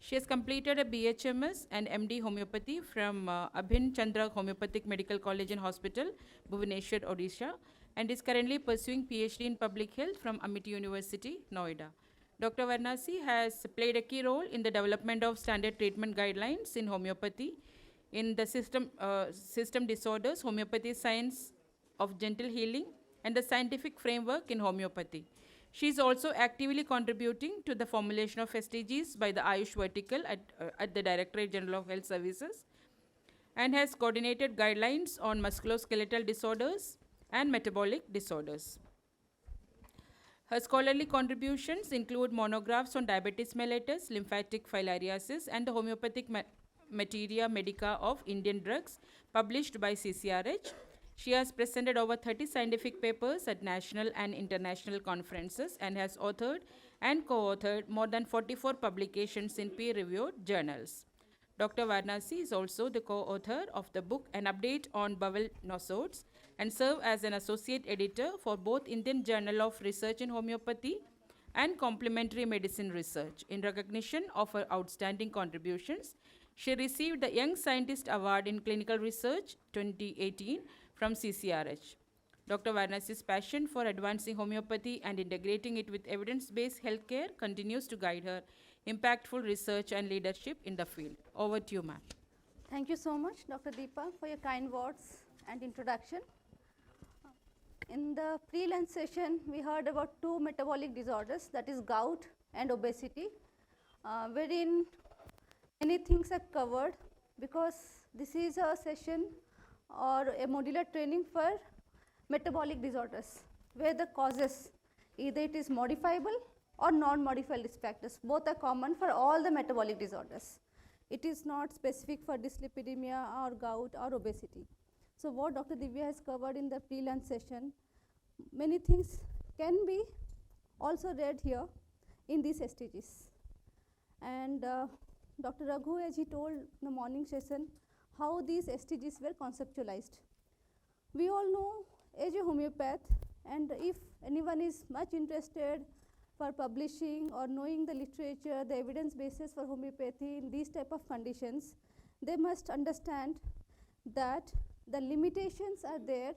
She has completed a BHMS and MD Homeopathy from Abhin Chandra Homeopathic Medical College and Hospital, Bhubaneswar, Odisha, and is currently pursuing PhD in Public Health from Amity University, Noida. Dr. Varnasi has played a key role in the development of standard treatment guidelines in homeopathy, in the system disorders, homeopathy science of gentle healing, and the scientific framework in homeopathy. She is also actively contributing to the formulation of SDGs by the Ayush vertical at the Directorate General of Health Services, and has coordinated guidelines on musculoskeletal disorders and metabolic disorders. Her scholarly contributions include monographs on diabetes mellitus, lymphatic filariasis, and the homeopathic materia medica of Indian drugs, published by CCRH. She has presented over 30 scientific papers at national and international conferences and has authored and co-authored more than 44 publications in peer-reviewed journals. Dr. Varnasi is also the co-author of the book An Update on Bowel Nosodes and serve as an associate editor for both Indian Journal of Research in Homeopathy and Complementary Medicine Research. In recognition of her outstanding contributions, she received the Young Scientist Award in Clinical Research 2018 from CCRH. Dr. Varnasi's passion for advancing homeopathy and integrating it with evidence-based healthcare continues to guide her impactful research and leadership in the field. Over to you, ma'am. Thank you so much, Dr. Deepa, for your kind words and introduction. In the pre-lunch session, we heard about two metabolic disorders, that is gout and obesity, wherein many things are covered, because this is a session or a modular training for metabolic disorders, where the causes, either it is modifiable or non-modifiable risk factors, both are common for all the metabolic disorders. It is not specific for dyslipidemia or gout or obesity. So what Dr. Divya has covered in the pre-lunch session, many things can be also read here in these SDGs. And Dr. Raghu, as he told in the morning session, how these SDGs were conceptualized. We all know, as a homeopath, and if anyone is much interested for publishing or knowing the literature, the evidence basis for homeopathy in these type of conditions, they must understand that the limitations are there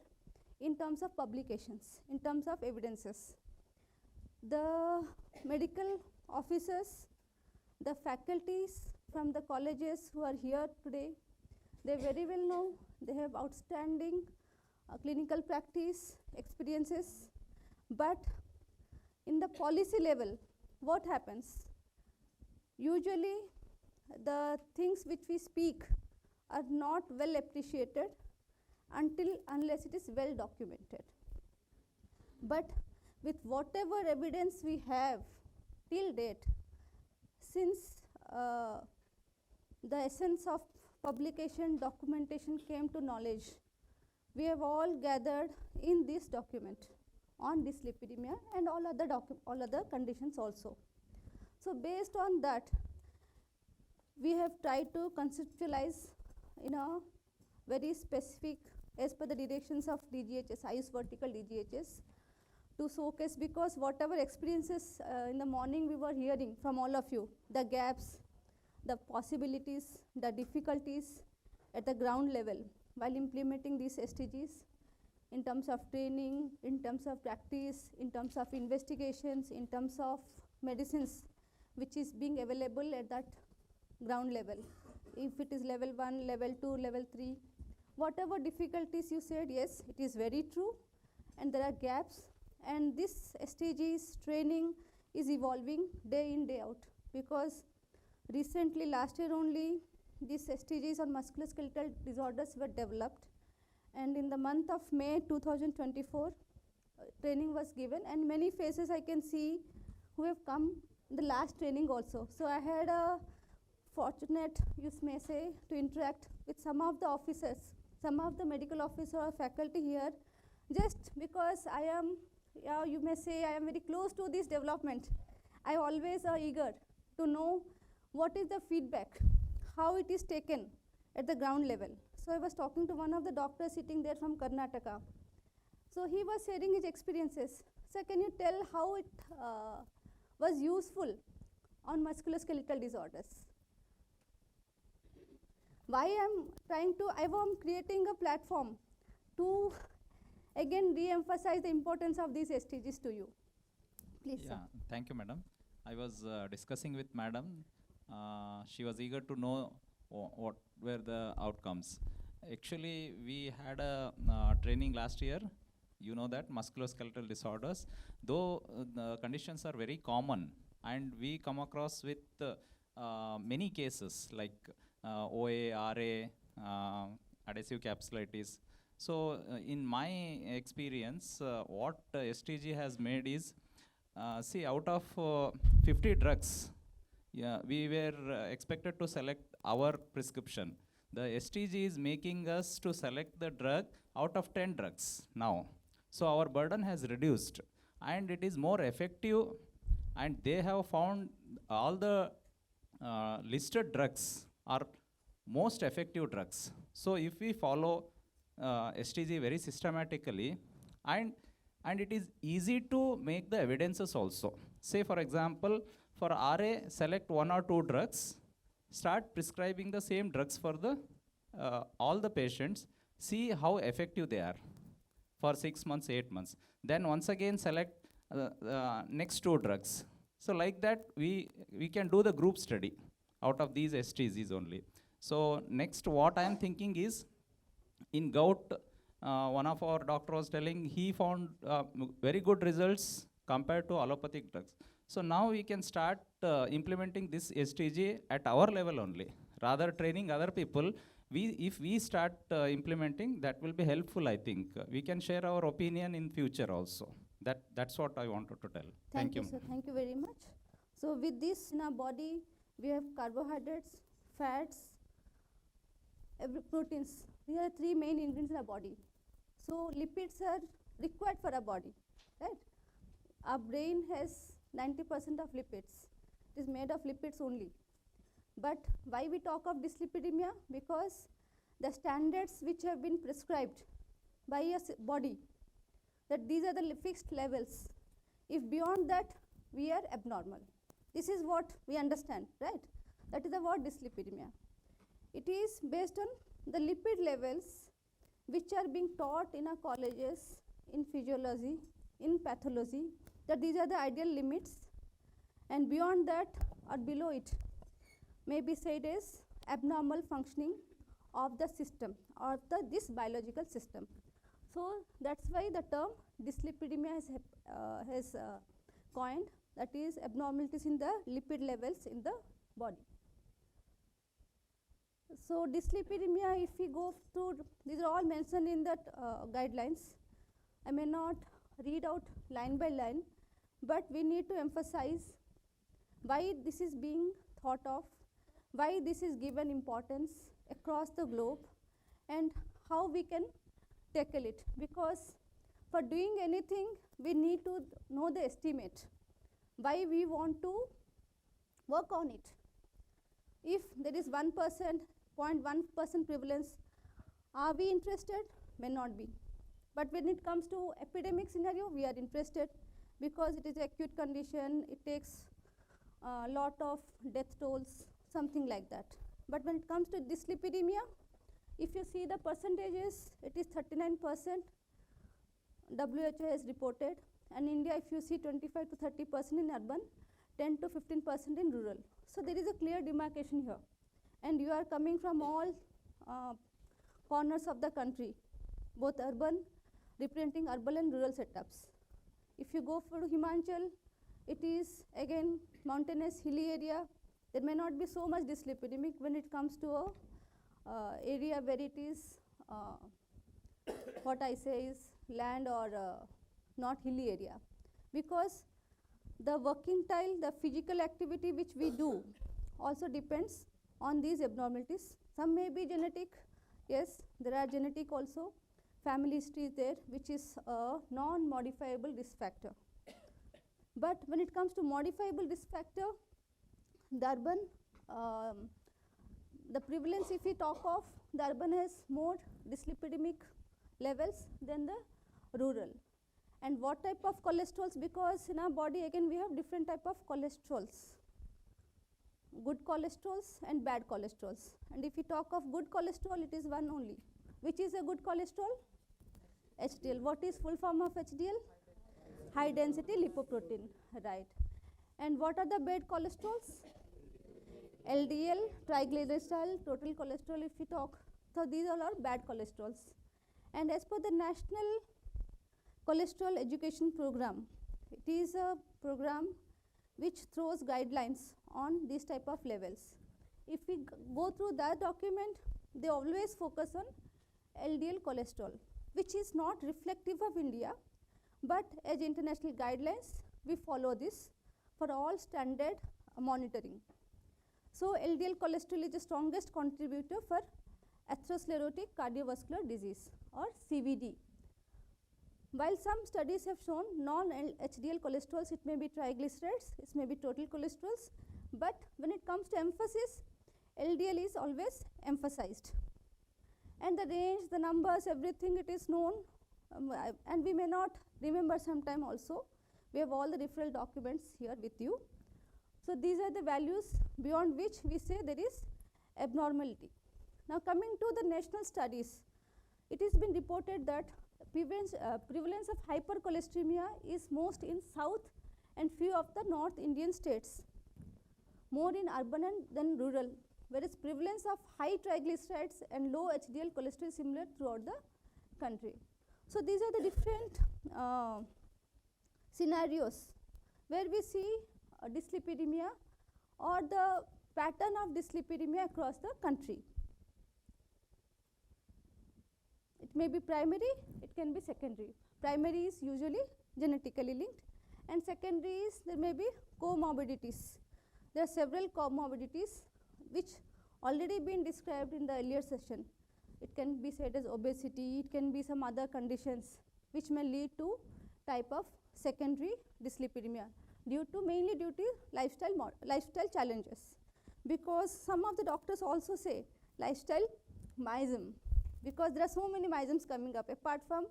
in terms of publications, in terms of evidences. The medical officers, the faculties from the colleges who are here today, they very well know, they have outstanding clinical practice experiences, but in the policy level, what happens? Usually, the things which we speak are not well appreciated unless it is well documented. But with whatever evidence we have till date, since the essence of publication documentation came to knowledge, we have all gathered in this document on dyslipidemia and all other conditions also. So based on that, we have tried to conceptualize in a very specific, as per the directions of DGHS, Ayush vertical DGHS, to showcase, because whatever experiences in the morning we were hearing from all of you, the gaps, the possibilities, the difficulties at the ground level while implementing these SDGs, in terms of training, in terms of practice, in terms of investigations, in terms of medicines which is being available at that ground level. If it is level 1, level 2, level 3, whatever difficulties you said, yes, it is very true, and there are gaps, and this SDGs training is evolving day in, day out, because recently, last year only, these SDGs on musculoskeletal disorders were developed, and in the month of May 2024, training was given, and many faces I can see who have come in the last training also. So I had a fortunate, you may say, to interact with some of the officers, some of the medical officer or faculty here, just because I am, you may say, I am very close to this development. I always are eager to know what is the feedback, how it is taken at the ground level. So I was talking to one of the doctors sitting there from Karnataka. So he was sharing his experiences. So can you tell how it was useful on musculoskeletal disorders? why I am creating a platform to again re-emphasize the importance of these SDGs to you. Please, Yeah, sir. thank you, madam. I was discussing with madam. She was eager to know what were the outcomes. Actually, we had a training last year. You know that musculoskeletal disorders, though the conditions are very common, and we come across with many cases like OA, RA, adhesive capsulitis. So, in my experience, what STG has made is see, out of 50 drugs, yeah, we were expected to select our prescription. The STG is making us to select the drug out of 10 drugs now. So our burden has reduced and it is more effective, and they have found all the listed drugs are most effective drugs. So if we follow STG very systematically, and it is easy to make the evidences also. Say for example, for RA, select 1 or 2 drugs, start prescribing the same drugs for the all the patients, see how effective they are for 6 months, 8 months. Then once again select next 2 drugs. So like that, we can do the group study out of these STGs only. So next, what I am thinking is, in gout, one of our doctor was telling he found very good results compared to allopathic drugs. So now we can start implementing this STG at our level only, rather training other people. If we start implementing, that will be helpful, I think. We can share our opinion in future also. That's what I wanted to tell. Thank you, sir. Thank you very much. So with this in our body, we have carbohydrates, fats, proteins. These are 3 main ingredients in our body. So lipids are required for our body, right? Our brain has 90% of lipids. It is made of lipids only. But why we talk of dyslipidemia? Because the standards which have been prescribed by a body, that these are the fixed levels. If beyond that, we are abnormal. This is what we understand, right? That is the word dyslipidemia. It is based on the lipid levels which are being taught in our colleges, in physiology, in pathology, that these are the ideal limits, and beyond that or below it may be said as abnormal functioning of the system or this biological system. So that's why the term dyslipidemia has coined, that is abnormalities in the lipid levels in the body. So dyslipidemia, if we go through, these are all mentioned in that guidelines. I may not read out line by line, but we need to emphasize why this is being thought of, why this is given importance across the globe, and how we can tackle it. Because for doing anything, we need to know the estimate, why we want to work on it. If there is 1%, 0.1% prevalence, are we interested? May not be. But when it comes to epidemic scenario, we are interested, because it is an acute condition, it takes a lot of death tolls, something like that. But when it comes to dyslipidemia, if you see the percentages, it is 39% WHO has reported, and India, if you see, 25 to 30% in urban, 10 to 15% in rural. So there is a clear demarcation here, and you are coming from all corners of the country, both urban, representing urban and rural setups. If you go for Himachal, it is again mountainous, hilly area. There may not be so much dyslipidemic when it comes to a area where it is what I say is land or not hilly area, because the working style, the physical activity which we do also depends on these abnormalities. Some may be genetic, yes, there are genetic also, family history is there, which is a non-modifiable risk factor. But when it comes to modifiable risk factor, the urban, the prevalence, if we talk of, the urban has more dyslipidemic levels than the rural. And what type of cholesterols? Because in our body, again, we have different type of cholesterols. good cholesterols and bad cholesterols. And if we talk of good cholesterol, it is one only. Which is a good cholesterol? HDL. What is full form of HDL? High density lipoprotein, right. And what are the bad cholesterols? LDL, triglyceride, total cholesterol if we talk. So these all are bad cholesterols. And as per the National Cholesterol Education Program, it is a program which throws guidelines on these type of levels. If we go through that document, they always focus on LDL cholesterol, which is not reflective of India, but as international guidelines, we follow this for all standard monitoring. So LDL cholesterol is the strongest contributor for atherosclerotic cardiovascular disease or CVD. While some studies have shown non-HDL cholesterols, it may be triglycerides, it may be total cholesterols, but when it comes to emphasis, LDL is always emphasized. And the range, the numbers, everything it is known, and we may not remember sometime also. We have all the referral documents here with you. So these are the values beyond which we say there is abnormality. Now coming to the national studies, it has been reported that prevalence of hypercholesteremia is most in south and few of the North Indian states, more in urban and than rural, whereas prevalence of high triglycerides and low HDL cholesterol is similar throughout the country. So these are the different scenarios where we see dyslipidemia or the pattern of dyslipidemia across the country. It may be primary, it can be secondary. Primary is usually genetically linked, and secondary is there may be comorbidities. There are several comorbidities which already been described in the earlier session. It can be said as obesity, it can be some other conditions which may lead to type of secondary dyslipidemia mainly due to lifestyle challenges. Because some of the doctors also say lifestyle myism, because there are so many myisms coming up apart from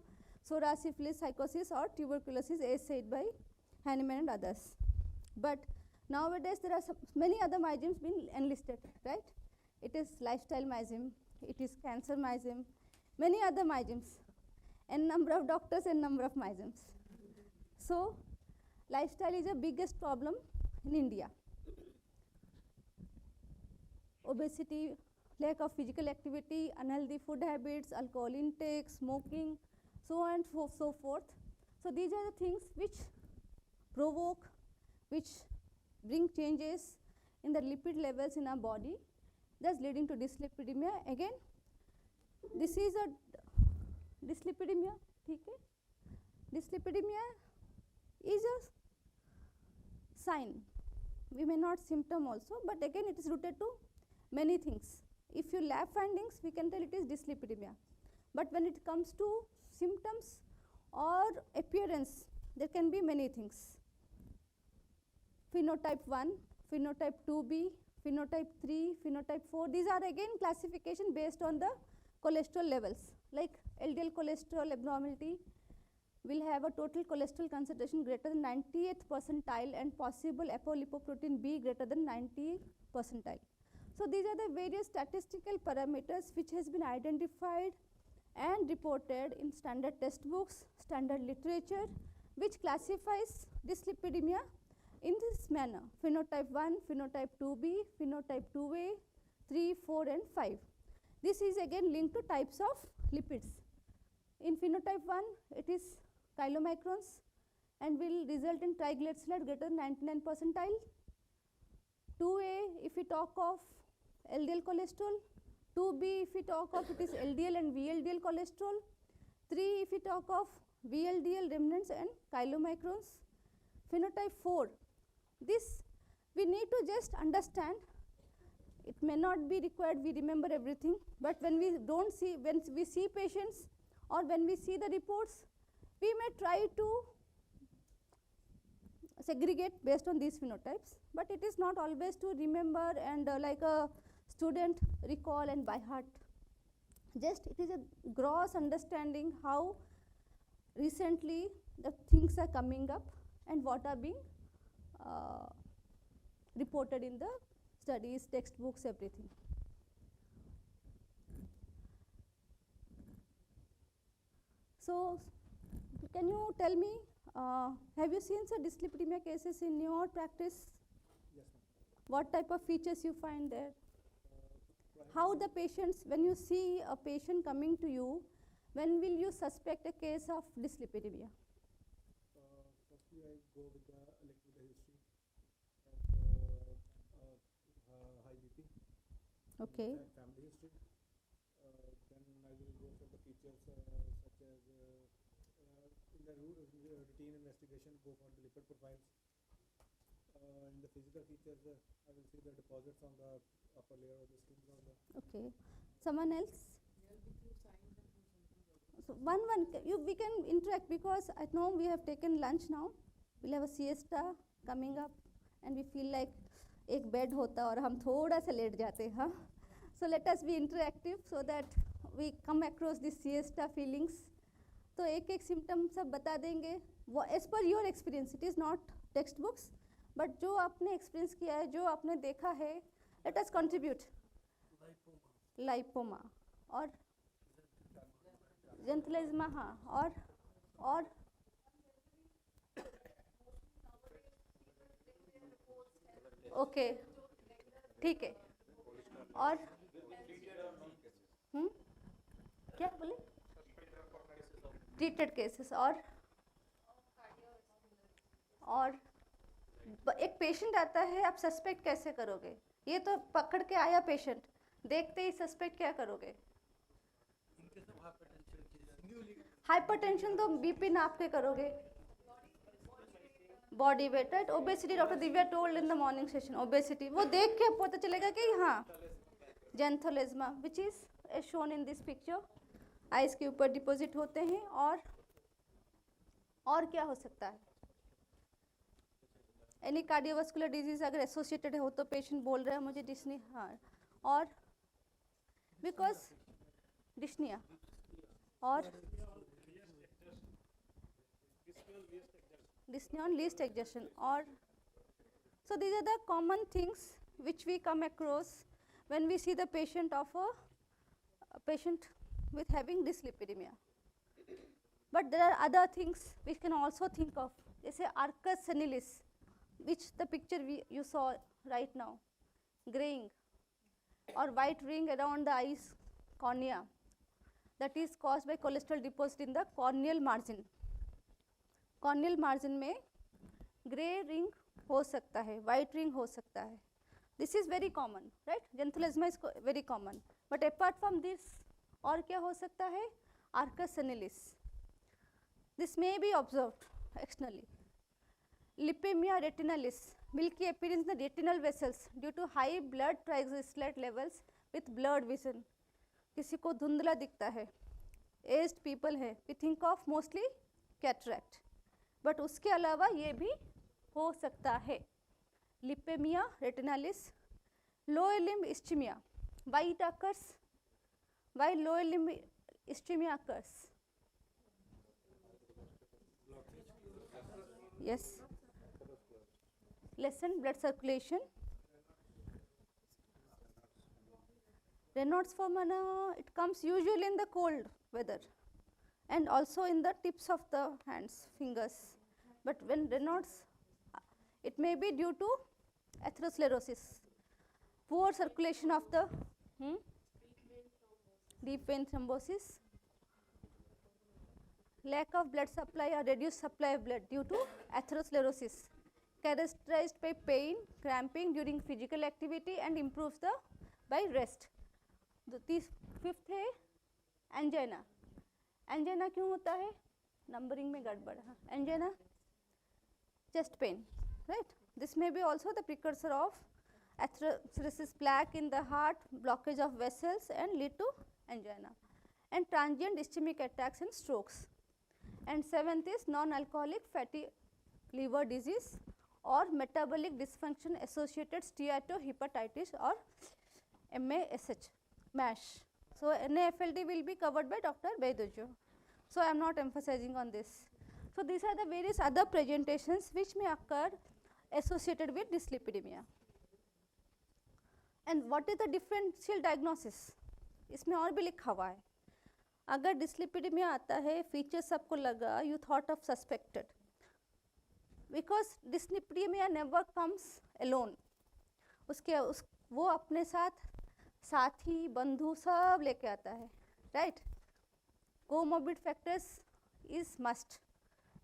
psoriasis, syphilis, psychosis or tuberculosis as said by Hahnemann and others. But nowadays there are many other myisms being enlisted, right? It is lifestyle myism, it is cancer myism, many other myisms, and number of doctors and number of myisms. So lifestyle is the biggest problem in India. Obesity, lack of physical activity, unhealthy food habits, alcohol intake, smoking, so on and so forth. So these are the things which provoke, which bring changes in the lipid levels in our body, thus leading to dyslipidemia. Again, this is a dyslipidemia. Okay? Dyslipidemia is a sign. We may not symptom also, but again it is rooted to many things. If you lab findings, we can tell it is dyslipidemia. But when it comes to symptoms or appearance, there can be many things. Phenotype 1, phenotype 2b, phenotype 3, phenotype 4, these are again classification based on the cholesterol levels. Like LDL cholesterol abnormality will have a total cholesterol concentration greater than 90th percentile and possible apolipoprotein B greater than 90th percentile. So these are the various statistical parameters which has been identified and reported in standard test books, standard literature, which classifies dyslipidemia in this manner: phenotype 1, phenotype 2b, phenotype 2a, 3, 4 and 5. This is again linked to types of lipids. In phenotype 1, it is chylomicrons and will result in triglyceride greater than 99 percentile. 2a, if we talk of LDL cholesterol. 2b, if we talk of it is LDL and VLDL cholesterol. 3, if we talk of VLDL remnants and chylomicrons. Phenotype 4, this we need to just understand. It may not be required we remember everything, but when we don't see, when we see patients or when we see the reports, we may try to segregate based on these phenotypes, but it is not always to remember and like a student recall and by heart. Just it is a gross understanding how recently the things are coming up and what are being reported in the studies, textbooks, everything. So, can you tell me, have you seen some dyslipidemia cases in your practice? Yes, ma'am. What type of features you find there? How the patients, when you see a patient coming to you, when will you suspect a case of dyslipidemia? Firstly, I go with the history of high BP. Okay. And family history. Then I will go for the features such as in the routine investigation, go for the lipid profiles. In the physical features, I will see the deposits on the upper layer of the skin. Okay. Someone else? So we can interact because I know we have taken lunch now. We'll have a siesta coming up, and we feel like एक bed होता और हम थोड़ा सा late जाते हैं, हाँ? So let us be interactive so that we come across this siesta feelings. तो एक symptom सब बता देंगे. As per your experience, it is not textbooks, but जो आपने experience किया है, जो आपने देखा है, let us contribute. Lipoma और जेंथलिज्मा, हाँ, और ओके, ठीक है, और क्या बोले? ट्रीटेड केसेस और एक पेशेंट आता है, आप सस्पेक्ट कैसे करोगे? ये तो पकड़ के आया पेशेंट, देखते ही सस्पेक्ट क्या करोगे? हाइपरटेंशन तो बीपी नाप के करोगे, body weight, right? Obesity doctor Divya told in the morning session, obesity वो देख के पता चलेगा कि हाँ xanthelasma which is shown in this picture, eyes के ऊपर डिपॉजिट होते हैं. और क्या हो सकता है? एनी कार्डियोवास्कुलर डिजीज अगर एसोसिएटेड हो तो पेशेंट बोल रहा है मुझे डिस्नी, हाँ, और बिकॉज डिस्निया और dyspnea on least exertion, or so these are the common things which we come across when we see the patient of a patient with having dyslipidemia. But there are other things we can also think of, जैसे arcus senilis, which the picture you saw right now, graying or white ring around the eyes cornea, that is caused by cholesterol deposit in the corneal margin. Corneal margin में grey ring हो सकता है, white ring हो सकता है. This is very common, right? Xanthelasma is very common, but apart from this और क्या हो सकता है? Arcus senilis, this may be observed externally. Lipemia retinalis, milky appearance in the retinal vessels due to high blood triglyceride levels with blood vision. किसी को धुंधला दिखता है, एज्ड पीपल है, we think of mostly cataract, but उसके अलावा ये भी हो सकता है. Lipemia retinalis, lower limb ischemia, why it occurs, why lower limb ischemia occurs? Yes, lessen blood circulation. Raynaud's phenomena, it comes usually in the cold weather and also in the tips of the hands, fingers. But when Raynaud's, it may be due to atherosclerosis, poor circulation of the deep vein thrombosis, lack of blood supply or reduced supply of blood due to atherosclerosis, characterized by pain, cramping during physical activity and improves the by rest. This fifth है angina. Angina क्यों होता है? Numbering में गड़बड़ है. Angina, chest pain, right? This may B also the precursor of atherosclerosis, plaque in the heart, blockage of vessels and lead to angina, and transient ischemic attacks and strokes. And seventh is non-alcoholic fatty liver disease or metabolic dysfunction associated steatohepatitis or MASH. So NAFLD will be covered by Dr. Baidujo. So I am not emphasizing on this. So these are the various other presentations which may occur associated with dyslipidemia. And what is the differential diagnosis, इसमें और भी लिखा हुआ है. अगर dyslipidemia आता है, feature सबको लगा, you thought of suspected, because dyslipidemia never comes alone. वो अपने साथ साथी बंधु सब लेके आता है, right. Comorbid factors is must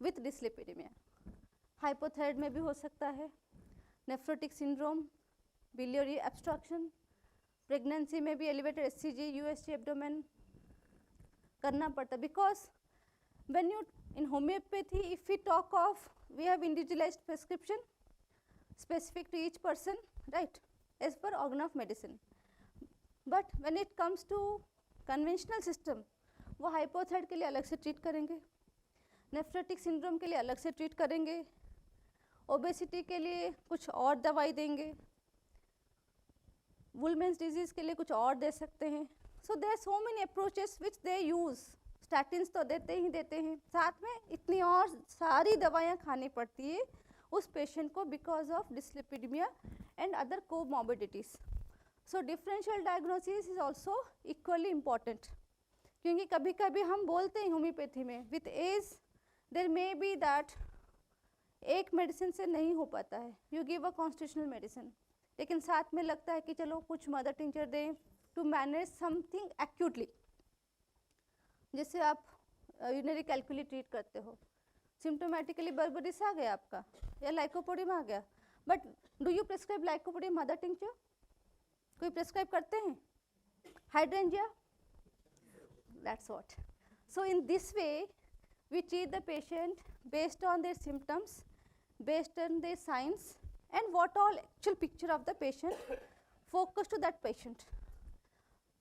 with dyslipidemia. Hypothyroid में भी हो सकता है, nephrotic syndrome, biliary obstruction, pregnancy में भी एलिवेटेड एससीजी, यूएसजी एब्डोमेन करना पड़ता, because when you in homeopathy if we talk of we have individualized prescription specific to each person, right, as per organ of medicine. But when it comes to conventional system, वो hypothyroid के लिए अलग से treat करेंगे, nephrotic syndrome के लिए अलग से ट्रीट करेंगे, ओबेसिटी के लिए कुछ और दवाई देंगे, वुलमेंस डिजीज के लिए कुछ और दे सकते हैं. So there are so many approaches which they use. Statins तो देते ही देते हैं, साथ में इतनी और सारी दवाइयाँ खानी पड़ती है उस पेशेंट को because of dyslipidemia and other comorbidities. So differential diagnosis is also equally important, क्योंकि कभी कभी हम बोलते हैं होम्योपैथी में with age there may be that एक मेडिसिन से नहीं हो पाता है, you give a constitutional medicine, लेकिन साथ में लगता है कि चलो कुछ मदर टिंचर दें टू मैनेज समथिंग एक्यूटली. जैसे आप यूरिनरी कैल्कुली ट्रीट करते हो, सिम्टोमेटिकली बर्बरिस आ गया आपका या लाइकोपोडियम आ गया, but do you prescribe lycopodium mother tincture? कोई प्रिस्क्राइब करते हैं? Hydrangea, that's what. So in this way we treat the patient based on their symptoms, based on their science and what all actual picture of the patient, focus to that patient.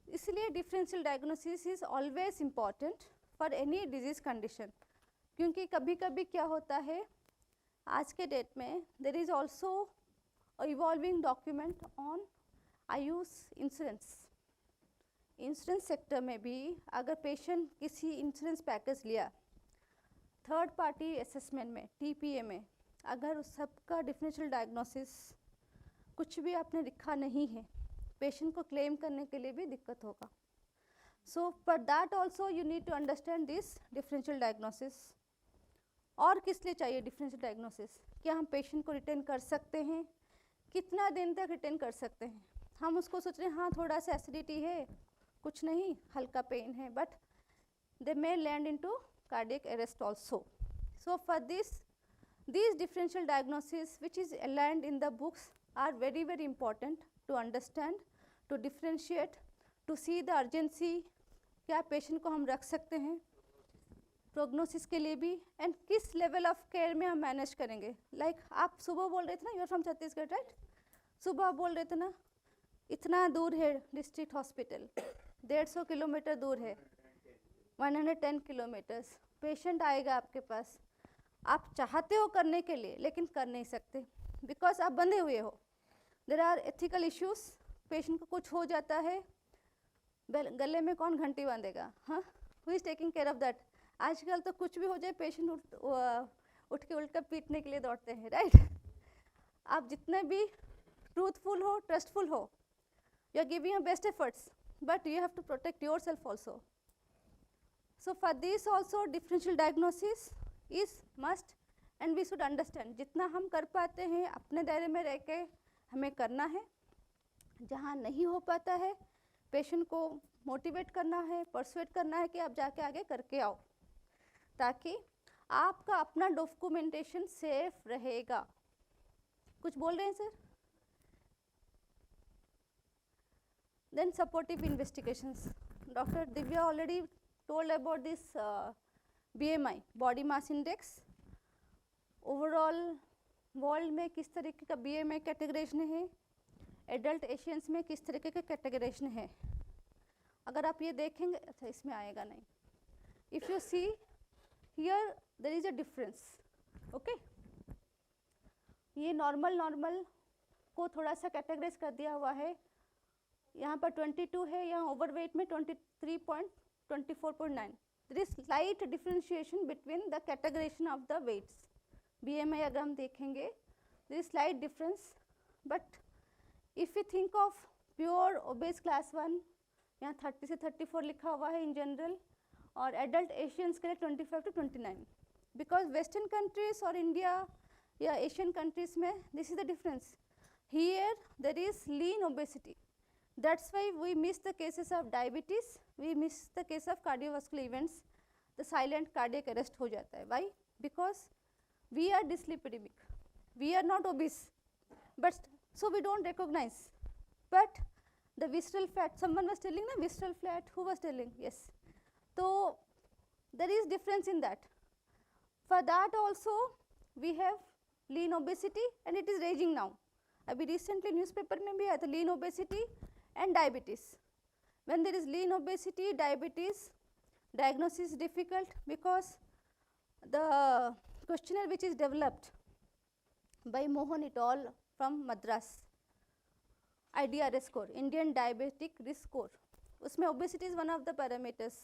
इसलिए differential diagnosis is always important for any disease condition, क्योंकि कभी कभी क्या होता है आज के date में there is also a evolving document on Ayush insurance. Insurance sector में भी अगर पेशेंट किसी इंश्योरेंस पैकेज लिया, थर्ड पार्टी असेसमेंट में TPA में अगर उस सबका डिफरेंशियल डायग्नोसिस कुछ भी आपने लिखा नहीं है, पेशेंट को क्लेम करने के लिए भी दिक्कत होगा. So for that also you need to understand this differential diagnosis. और किस लिए चाहिए डिफरेंशियल डायग्नोसिस? क्या हम पेशेंट को रिटेन कर सकते हैं? कितना दिन तक रिटेन कर सकते हैं? हम उसको सोच रहे हैं हाँ थोड़ा सा एसिडिटी है, कुछ नहीं, हल्का पेन है, but they may land into cardiac arrest also. So for this these differential diagnoses which is aligned in the books are very very important to understand, to differentiate, to see the urgency, क्या patient को हम रख सकते हैं prognosis के लिए भी, and किस लेवल ऑफ केयर में हम मैनेज करेंगे. लाइक आप सुबह बोल रहे थे ना, you are from Chhattisgarh, right? सुबह बोल रहे थे ना इतना दूर है डिस्ट्रिक्ट हॉस्पिटल, 150 किलोमीटर दूर है, 110 किलोमीटर्स. पेशेंट आएगा आपके पास, आप चाहते हो करने के लिए लेकिन कर नहीं सकते बिकॉज आप बंधे हुए हो. There are ethical issues. Patient को कुछ हो जाता है, गले में कौन घंटी बांधेगा? हाँ, who is taking care of that? आजकल तो कुछ भी हो जाए पेशेंट उठ के उल्टा पीटने के लिए दौड़ते हैं, राइट? आप जितने भी ट्रूथफुल हो, ट्रस्टफुल हो, you are giving your best efforts, but you have to protect yourself also. So for this also differential diagnosis is must and we should understand. जितना हम कर पाते हैं अपने दायरे में रह के हमें करना है. जहाँ नहीं हो पाता है पेशेंट को मोटिवेट करना है, परसुएट करना है कि आप जाके आगे करके आओ, ताकि आपका अपना डॉक्यूमेंटेशन सेफ रहेगा. कुछ बोल रहे हैं sir? Then supportive investigations. Doctor Divya already told about this BMI, body mass index. Overall world में किस तरीके का BMI कैटेगराइजेशन है, एडल्ट एशियंस में किस तरीके का कैटेगराइजेशन है. अगर आप ये देखेंगे, अच्छा इसमें आएगा नहीं, if you see here there is a difference. Okay, ये नॉर्मल को थोड़ा सा कैटेगराइज कर दिया हुआ है. यहाँ पर 22 है, यहाँ ओवरवेट में 23.24.9. There is slight differentiation between the categorization of the weights. BMI अगर हम देखेंगे there is slight difference, but if we think of pure obese class 1 यहाँ 30 से 34 लिखा हुआ है इन जनरल, और एडल्ट एशियंस के लिए 25 टू 29, बिकॉज वेस्टर्न कंट्रीज और इंडिया या एशियन कंट्रीज में this is the difference. Here there is lean obesity, that's why we miss the cases of diabetes, we miss the case of cardiovascular events, the silent cardiac arrest हो जाता है. Why? Because we are dyslipidemic, we are not obese, but so we don't recognize. But the visceral fat, someone was telling, na, visceral fat, who was telling? Yes. So there is difference in that. For that also we have lean obesity and it is raging now. अभी recently newspaper में भी आया था lean obesity and diabetes. When there is lean obesity, diabetes, diagnosis is difficult because the questionnaire which is developed by Mohan et al. From Madras, IDRS score, Indian Diabetic Risk Score, उसमें obesity is one of the parameters,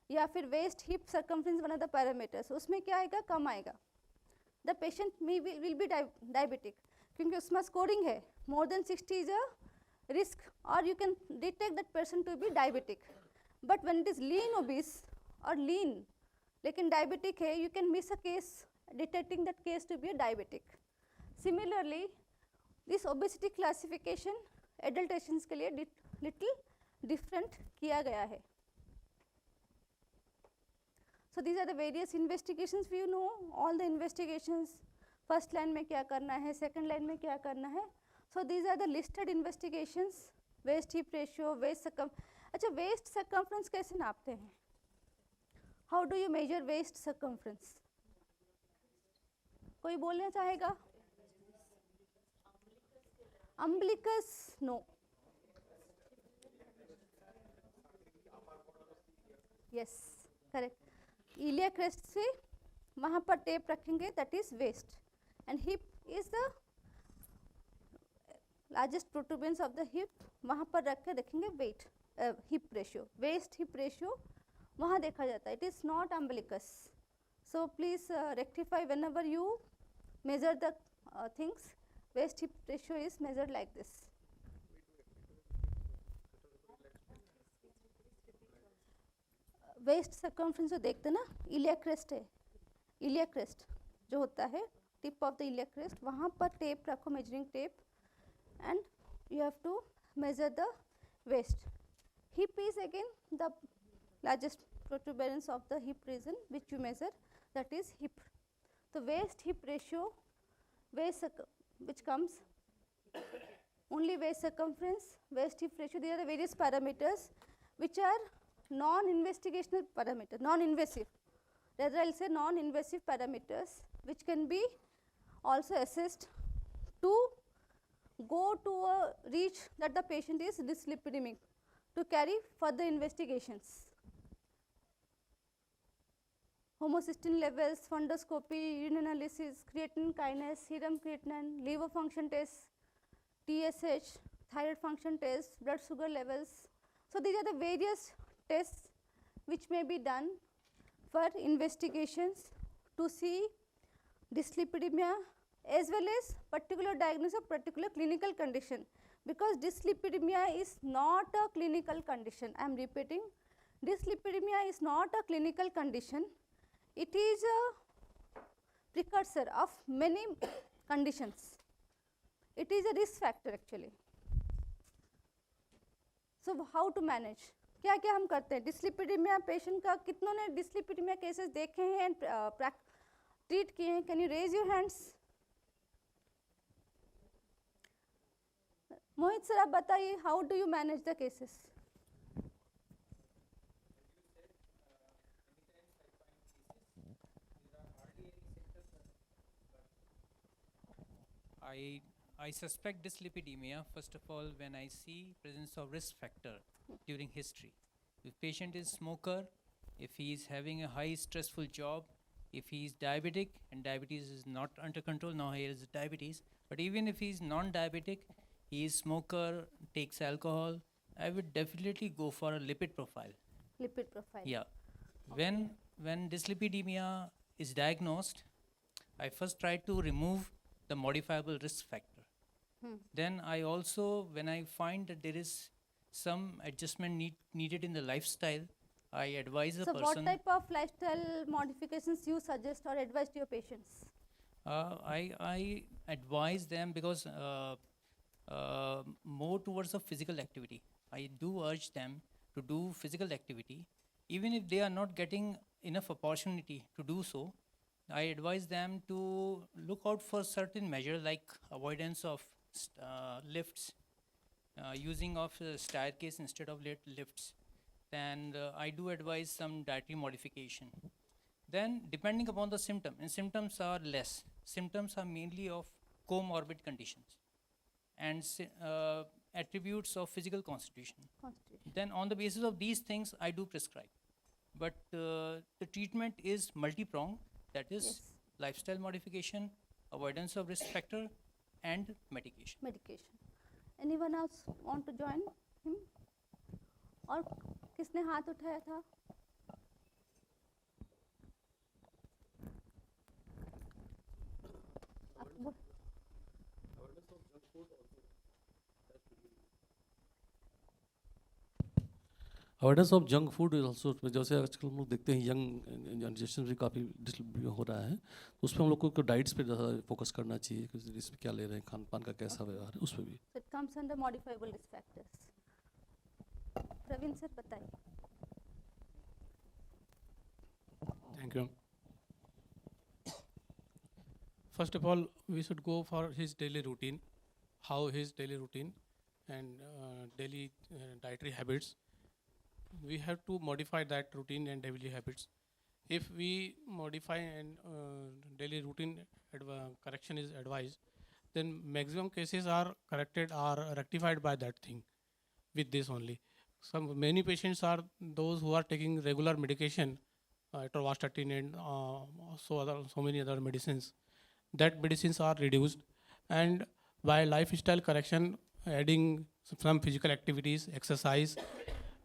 या फिर waist hip circumference one of the parameters, उसमें क्या आएगा? कम आएगा. The patient will be diabetic, क्योंकि उसमें scoring है more than 60 is a risk, or you can detect that person to be diabetic. But when it is lean obese or lean लेकिन diabetic है, you can miss a case detecting that case to be a diabetic. Similarly, this obesity classification adult Asians के लिए little different किया गया है. So these are the various investigations. You know all the investigations. First line में क्या करना है, second line में क्या करना है. So these are the listed investigations. Waist hip ratio, waist अच्छा waist circumference कैसे नापते हैं? How do you measure waist circumference? कोई बोलना चाहेगा? Umbilicus, no. Yes, correct. Iliac crest से वहाँ पर टेप रखेंगे, that is waist, and hip is the largest protuberance of the hip, वहाँ पर रख के रखेंगे weight, hip ratio, waist hip ratio वहाँ देखा जाता है. It is not umbilicus. So please rectify whenever you measure the things. Waist hip ratio is measured like this. Waist circumference जो देखते ना, iliac crest है, iliac crest जो होता है, tip of the iliac crest, वहाँ पर टेप रखो, measuring tape, and you have to measure the waist. Hip is again the largest protuberance of the hip region which you measure, that is hip. So waist hip ratio, waist which comes only waist circumference, waist hip ratio, there are the various parameters which are non-investigational parameter, non-invasive, rather I will say non-invasive parameters which can be also assessed to go to a reach that the patient is dyslipidemic, to carry further investigations. Homocysteine levels, fundoscopy, urine analysis, creatinine kinase, serum creatinine, liver function tests, TSH, thyroid function tests, blood sugar levels. So these are the various tests which may be done for investigations to see dyslipidemia as well as particular diagnosis of particular clinical condition, because dyslipidemia is not a clinical condition. I am repeating, dyslipidemia is not a clinical condition. It is a precursor of many conditions. It is a risk factor actually. So how to manage? क्या क्या हम करते हैं? Dyslipidemia patient का कितनों ने dyslipidemia cases देखे हैं एंड ट्रीट किए हैं? Can you raise your hands? Mohit sir आप बताइए, how do you manage the cases? I suspect dyslipidemia first of all when I see presence of risk factor during history. If patient is smoker, if he is having a high stressful job, if he is diabetic and diabetes is not under control, now he has diabetes, but even if he is non-diabetic, he is smoker, takes alcohol, I would definitely go for a lipid profile. Lipid profile. Yeah. When dyslipidemia is diagnosed, I first try to remove the modifiable risk factor. Then I also, when I find that there is some adjustment needed in the lifestyle, I advise a So what person. type of lifestyle modifications you suggest or advise to your patients? I advise them because more towards the physical activity. I do urge them to do physical activity, even if they are not getting enough opportunity to do so. I advise them to look out for certain measures like avoidance of lifts, using of staircase instead of lifts. Then I do advise some dietary modification. Then, depending upon the symptom, and symptoms are less. Symptoms are mainly of comorbid conditions and attributes of physical constitution. Constitution. Then, on the basis of these things, I do prescribe. But the treatment is multi-pronged. That is Yes. lifestyle modification, avoidance of risk factor, and medication. Medication. Anyone else want to join him? और किसने हाथ उठाया था? आप बोल- awareness of junk food is also, जैसे आजकल हम लोग देखते हैं यंग जनरेशन भी काफ़ी हो रहा है, तो उस पर हम लोग को डाइट्स पे ज़्यादा फोकस करना चाहिए कि इसमें क्या ले रहे हैं, खान पान का कैसा व्यवहार है, उस पर भी. So it comes under modifiable risk factors. Praveen sir बताइए. Thank you. First of all, we should go for his daily routine, how his daily routine and daily dietary habits. We have to modify that routine and daily habits. If we modify and daily routine correction is advised, then maximum cases are corrected or rectified by that thing with this only. Many patients are those who are taking regular medication, atorvastatin and so many other medicines. That medicines are reduced, and by lifestyle correction, adding some physical activities, exercise,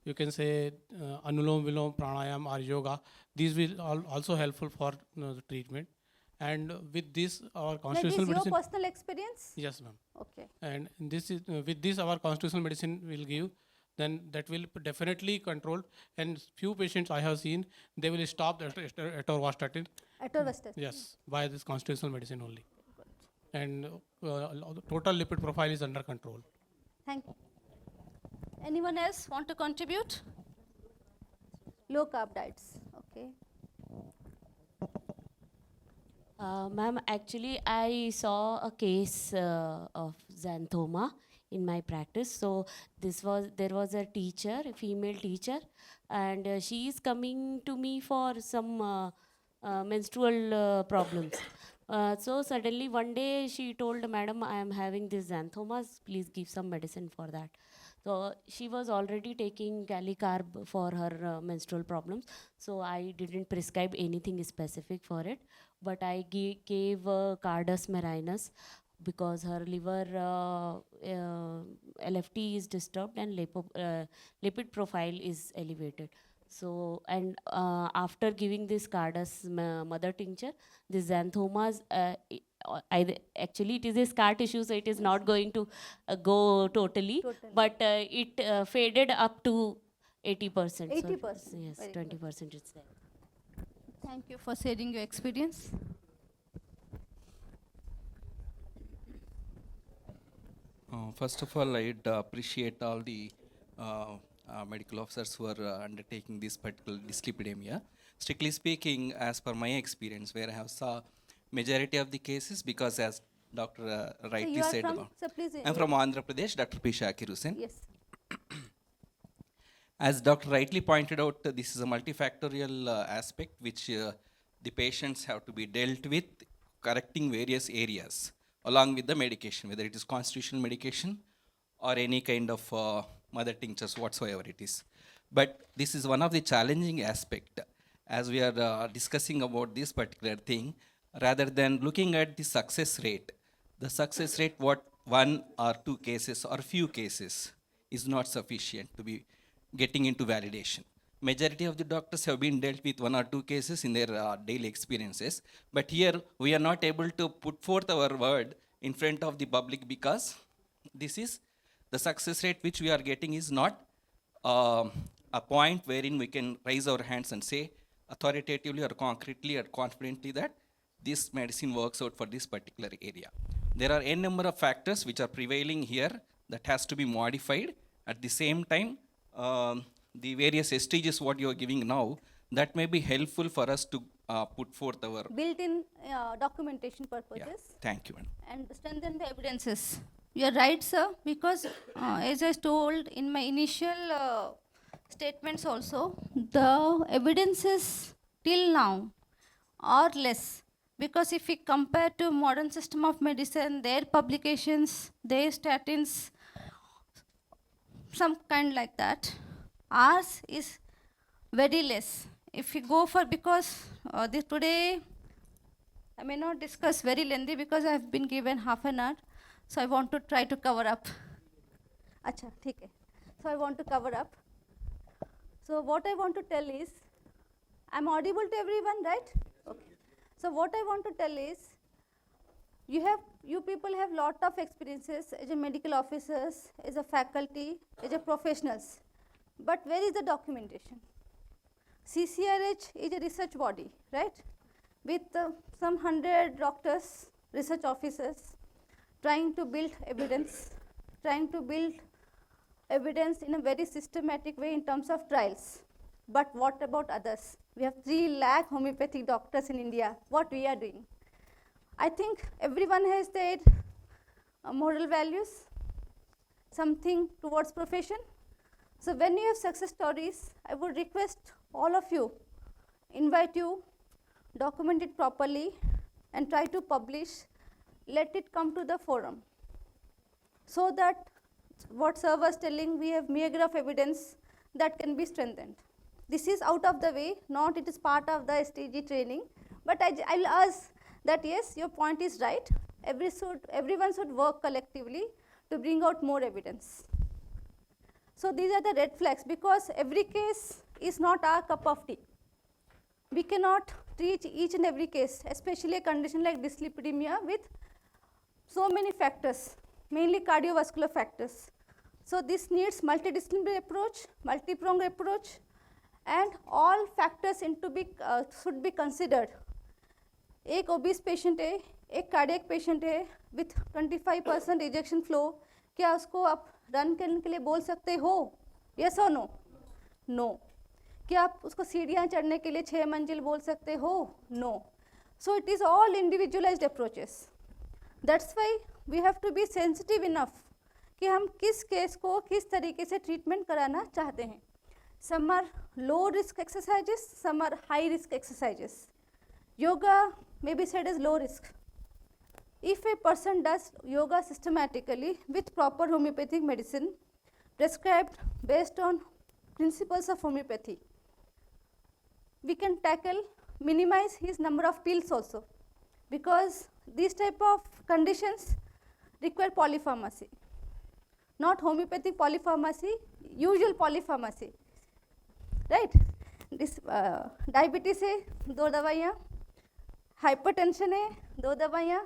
you can say anulom vilom pranayam or yoga, these will also helpful for the treatment. And with this our Like constitutional this your medicine, personal experience? yes ma'am, Okay. and this is with this our constitutional medicine will give, then that will definitely control. And few patients I have seen, they will stop the atorvastatin, Atorvastatin. yes, by this constitutional medicine only, and the total lipid profile is under control. Thank you. Anyone else want to contribute? Low carb diets. Okay. Ma'am, actually, I saw a case of xanthoma in my practice. So there was a teacher, a female teacher, and she is coming to me for some menstrual problems. So suddenly one day she told, "Madam, I am having this xanthomas. Please give some medicine for that." So she was already taking Galicarb for her menstrual problems. So I didn't prescribe anything specific for it, but I gave Cardus marinus because her liver LFT is disturbed and lipid profile is elevated. So, and after giving this Cardus mother tincture, the xanthomas, actually it is a scar tissue, so it is not going to go totally, Totally. but it faded up to 80%. 80%, So, yes, very good. 20% it's there. Thank you for sharing your experience. First of all, I'd appreciate all the medical officers who are undertaking this particular dyslipidemia. Strictly speaking, as per my experience, where I have saw majority of the cases, because as Dr. So rightly you are said, from, so please. I'm from Andhra Pradesh, Dr. P. Shakir Hussain. Yes. As Dr. rightly pointed out, this is a multifactorial aspect which the patients have to be dealt with, correcting various areas along with the medication, whether it is constitutional medication or any kind of mother tinctures, whatsoever it is. But this is one of the challenging aspect as we are discussing about this particular thing, rather than looking at the success rate. The success rate, what 1 or 2 cases or few cases is not sufficient to be getting into validation. Majority of the doctors have been dealt with 1 or 2 cases in their daily experiences, but here we are not able to put forth our word in front of the public because this is the success rate which we are getting is not a point wherein we can raise our hands and say authoritatively or concretely or confidently that this medicine works out for this particular area. There are n number of factors which are prevailing here that has to be modified. At the same time, the various stages what you are giving now, that may be helpful for us to put forth our. Built-in documentation Yeah, purposes. thank you, madam. And strengthen the evidences. You are right, sir, because as I told in my initial statements also, the evidences till now are less. Because if we compare to modern system of medicine, their publications, their statins, some kind like that, ours is very less. If we go for, because today I may not discuss very lengthy because I have been given half an hour, so I want to try to cover up. Acha, theek hai. So I want to cover up. So what I want to tell is, I'm audible to everyone, right? Okay. So what I want to tell is, you people have lot of experiences as a medical officers, as a faculty, as a professionals. But where is the documentation? CCRH is a research body, right? With some 100 doctors, research officers, trying to build evidence in a very systematic way in terms of trials. But what about others? We have 3 lakh homeopathic doctors in India. What we are doing? I think everyone has their moral values, something towards profession. So when you have success stories, I would request all of you, invite you, document it properly and try to publish, let it come to the forum. So that what sir was telling, we have meager of evidence that can be strengthened. This is out of the way, not it is part of the STG training, but I will ask that yes, your point is right, everyone should work collectively to bring out more evidence. So these are the red flags, because every case is not our cup of tea. We cannot treat each and every case, especially a condition like dyslipidemia with so many factors, mainly cardiovascular factors. So this needs multidisciplinary approach, multi-pronged approach, and all factors should be considered. एक obese patient है, एक cardiac patient है with 25% ejection flow, क्या उसको आप run करने के लिए बोल सकते हो? Yes or no? No. क्या आप उसको सीढ़ियाँ चढ़ने के लिए 6 मंजिल बोल सकते हो? No. So it is all individualized approaches. That's why we have to be sensitive enough कि हम किस केस को किस तरीके से ट्रीटमेंट कराना चाहते हैं. Some are low risk exercises, some are high risk exercises. Yoga may be said as low risk. If a person does yoga systematically with proper homeopathic medicine prescribed based on principles of homeopathy, we can minimize his number of pills also, because these type of conditions require polypharmacy, not homeopathic polypharmacy, usual polypharmacy, right? This diabetes है 2 दवाइयाँ, hypertension है 2 दवाइयाँ,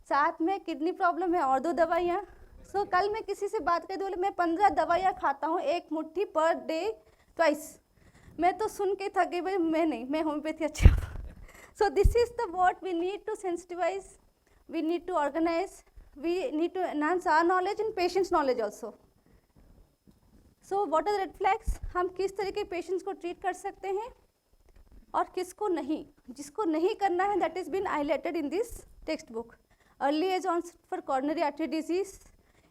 साथ में kidney problem है और 2 दवाइयाँ. सो कल मैं किसी से बात कर बोले मैं 15 दवाइयाँ खाता हूँ, 1 मुट्ठी पर डे ट्वाइस. मैं तो सुन के थक गई, मैं नहीं, मैं होम्योपैथी अच्छा. So this is the what we need to sensitise, we need to organise, we need to enhance our knowledge and patients knowledge also. So what are the red flags? हम किस तरह के पेशेंट्स को treat कर सकते हैं और किसको नहीं. जिसको नहीं करना है that is been highlighted in this text book. Early age onset for coronary artery disease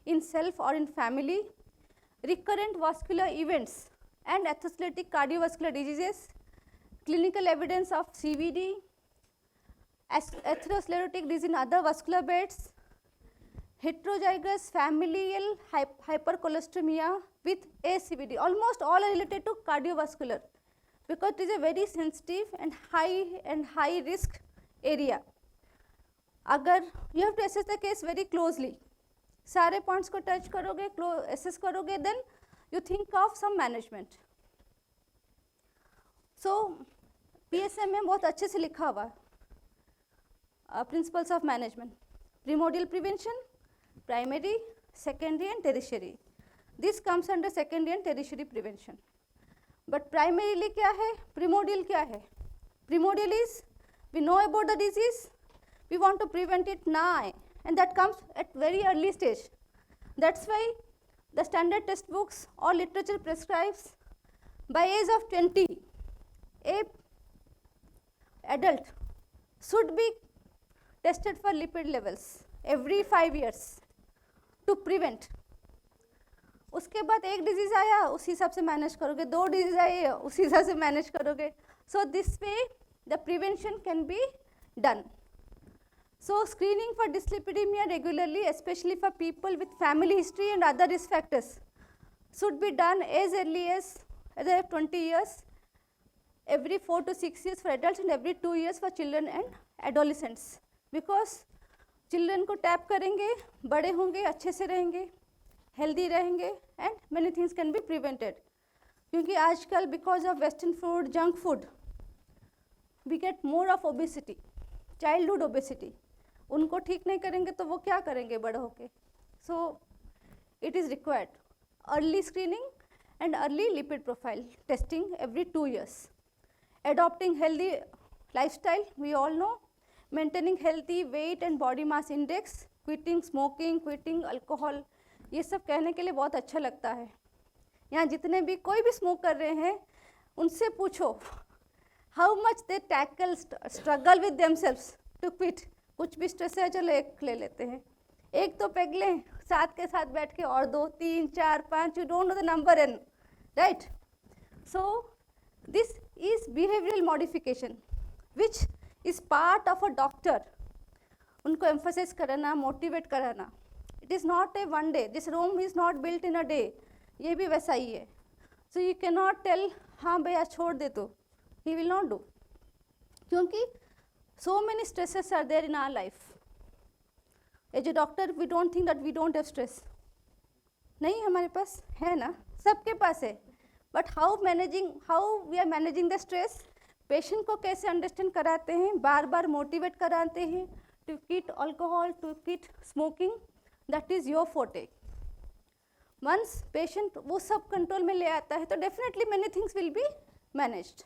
in self or in family, recurrent vascular events and atherosclerotic cardiovascular diseases, clinical evidence of CVD, atherosclerotic disease in other vascular beds, heterozygous familial hypercholesteremia with ACVD. Almost all are related to cardiovascular because it is a very sensitive and high risk area. अगर you have to assess the case very closely, सारे points को touch करोगे, assess करोगे, then you think of some management. So PSM में बहुत अच्छे से लिखा हुआ principles of management, primordial prevention, primary, secondary and tertiary. This comes under secondary and tertiary prevention. But primarily क्या है, primordial क्या है? Primordial is we know about the disease, we want to prevent it now, and that comes at very early stage. That's why the standard textbooks or literature prescribes by age of 20, a adult should be tested for lipid levels every 5 years to prevent. उसके बाद एक disease आया उस हिसाब से manage करोगे, 2 disease आए उस हिसाब से मैनेज करोगे. So this way the prevention can be done. So screening for dyslipidemia regularly, especially for people with family history and other risk factors, should be done as early as 20 years, every 4 to 6 years for adults and every 2 years for children and adolescents. Because children को tap करेंगे, बड़े होंगे, अच्छे से रहेंगे, healthy रहेंगे, and many things can be prevented. क्योंकि आजकल because of western food, junk food, we get more of obesity, childhood obesity. उनको ठीक नहीं करेंगे तो वो क्या करेंगे बड़े होके. So it is required early screening and early lipid profile testing every 2 years. Adopting healthy lifestyle, we all know, maintaining healthy weight and body mass index, quitting smoking, quitting alcohol, ये सब कहने के लिए बहुत अच्छा लगता है. यहाँ जितने भी कोई भी स्मोक कर रहे हैं उनसे पूछो how much they tackle struggle with themselves to quit. कुछ भी स्ट्रेस है चलो एक ले लेते हैं, एक तो पेग लें, साथ के साथ बैठ के और 2, 3, 4, 5, you don't know the number N, right. So this is behavioural modification which is part of a doctor. उनको एम्फोसाइज कराना, मोटिवेट कराना. It is not a one day, this Rome is not built in a day. ये भी वैसा ही है. So you can not tell हाँ भैया छोड़ दे, तो ही विल नॉट डू. क्योंकि so many stresses are there in our life. As a doctor we don't think that we don't have stress. नहीं, हमारे पास है ना, सबके पास है. But how we are managing the stress, patient को कैसे अंडरस्टैंड कराते हैं, बार बार मोटिवेट कराते हैं to quit alcohol, to quit smoking, that is your forte. Once patient वो सब कंट्रोल में ले आता है तो definitely many things will be managed.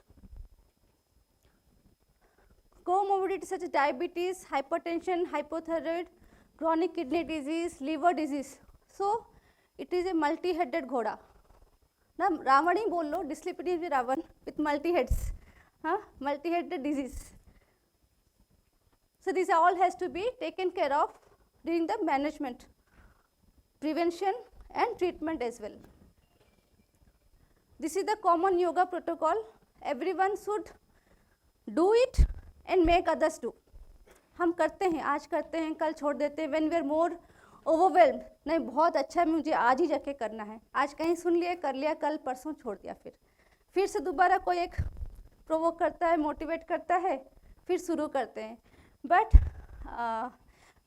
Comorbidity such as diabetes, hypertension, hypothyroid, chronic kidney disease, liver disease. So it is a multi-headed घोड़ा ना. रावण ही बोल लो, dyslipidemia Ravan with multi heads, हाँ, multi-headed disease. So this all has to be taken care of during the management, prevention and treatment as well. This is the common yoga protocol. Everyone should do it and make others do. हम करते हैं, आज करते हैं, कल छोड़ देते हैं. When we are more overwhelmed, नहीं बहुत अच्छा है मुझे आज ही जाके करना है, आज कहीं सुन लिया, कर लिया, कल परसों छोड़ दिया. फिर से दोबारा कोई एक प्रोवोक करता है, मोटिवेट करता है, फिर शुरू करते हैं. But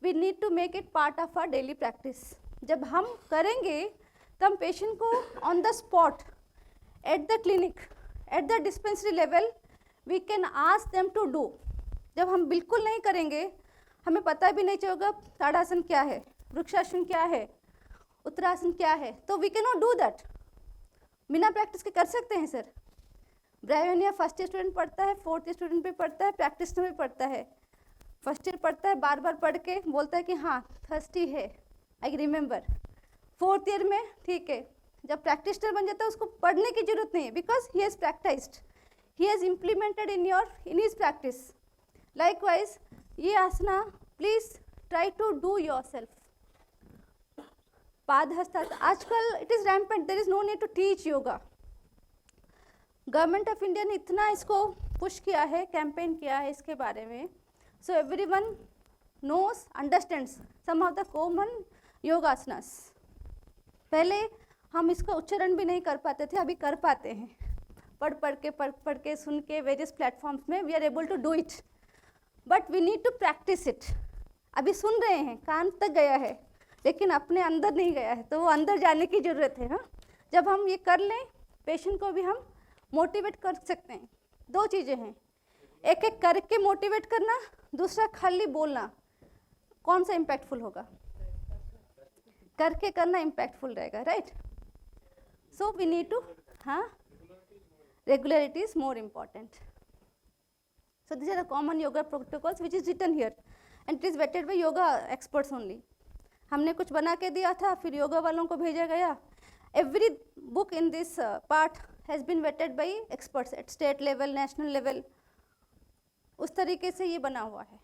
we need to make it part of our daily practice. जब हम करेंगे तब पेशेंट को on the spot, at the clinic, at the dispensary level, we can ask them to do. जब हम बिल्कुल नहीं करेंगे, हमें पता भी नहीं चलेगा ताड़ासन क्या है, वृक्षासन क्या है, उत्तरासन क्या है, तो we can not do that. बिना प्रैक्टिस के कर सकते हैं sir. Bryonia first year student पढ़ता है, 4th ईयर स्टूडेंट भी पढ़ता है, प्रैक्टिस में भी पढ़ता है. फर्स्ट ईयर पढ़ता है, बार बार पढ़ के बोलता है कि हाँ थर्स्टी है, आई रिमेंबर. 4th ईयर में ठीक है, जब प्रैक्टिशनर बन जाता है उसको पढ़ने की जरूरत नहीं है, because he has practised, he has implemented in his practice. Likewise, ये आसना please try to do yourself. Padahasta आजकल it is rampant, there is no need to teach yoga. Government of India ने इतना इसको पुश किया है, कैंपेन किया है इसके बारे में. सो everyone knows, understands some of the common yogasanas. पहले हम इसका उच्चारण भी नहीं कर पाते थे, अभी कर पाते हैं. पढ़ के सुन के वेरियस प्लेटफॉर्म्स में we are able to do it. But we need to practice it. अभी सुन रहे हैं, कान तक गया है, लेकिन अपने अंदर नहीं गया है, तो वो अंदर जाने की ज़रूरत है. हाँ, जब हम ये कर लें, पेशेंट को भी हम मोटिवेट कर सकते हैं. 2 चीज़ें हैं, एक एक करके मोटिवेट करना, दूसरा खाली बोलना. कौन सा इम्पैक्टफुल होगा? करके करना इम्पैक्टफुल रहेगा, right? So we need to, हाँ, regularity is more important. So these are the common yoga protocols which is written here and it is vetted by yoga experts only. हमने कुछ बना के दिया था, फिर योगा वालों को भेजा गया. Every book in this part has been vetted by experts at state level, national level. उस तरीके से ये बना हुआ है.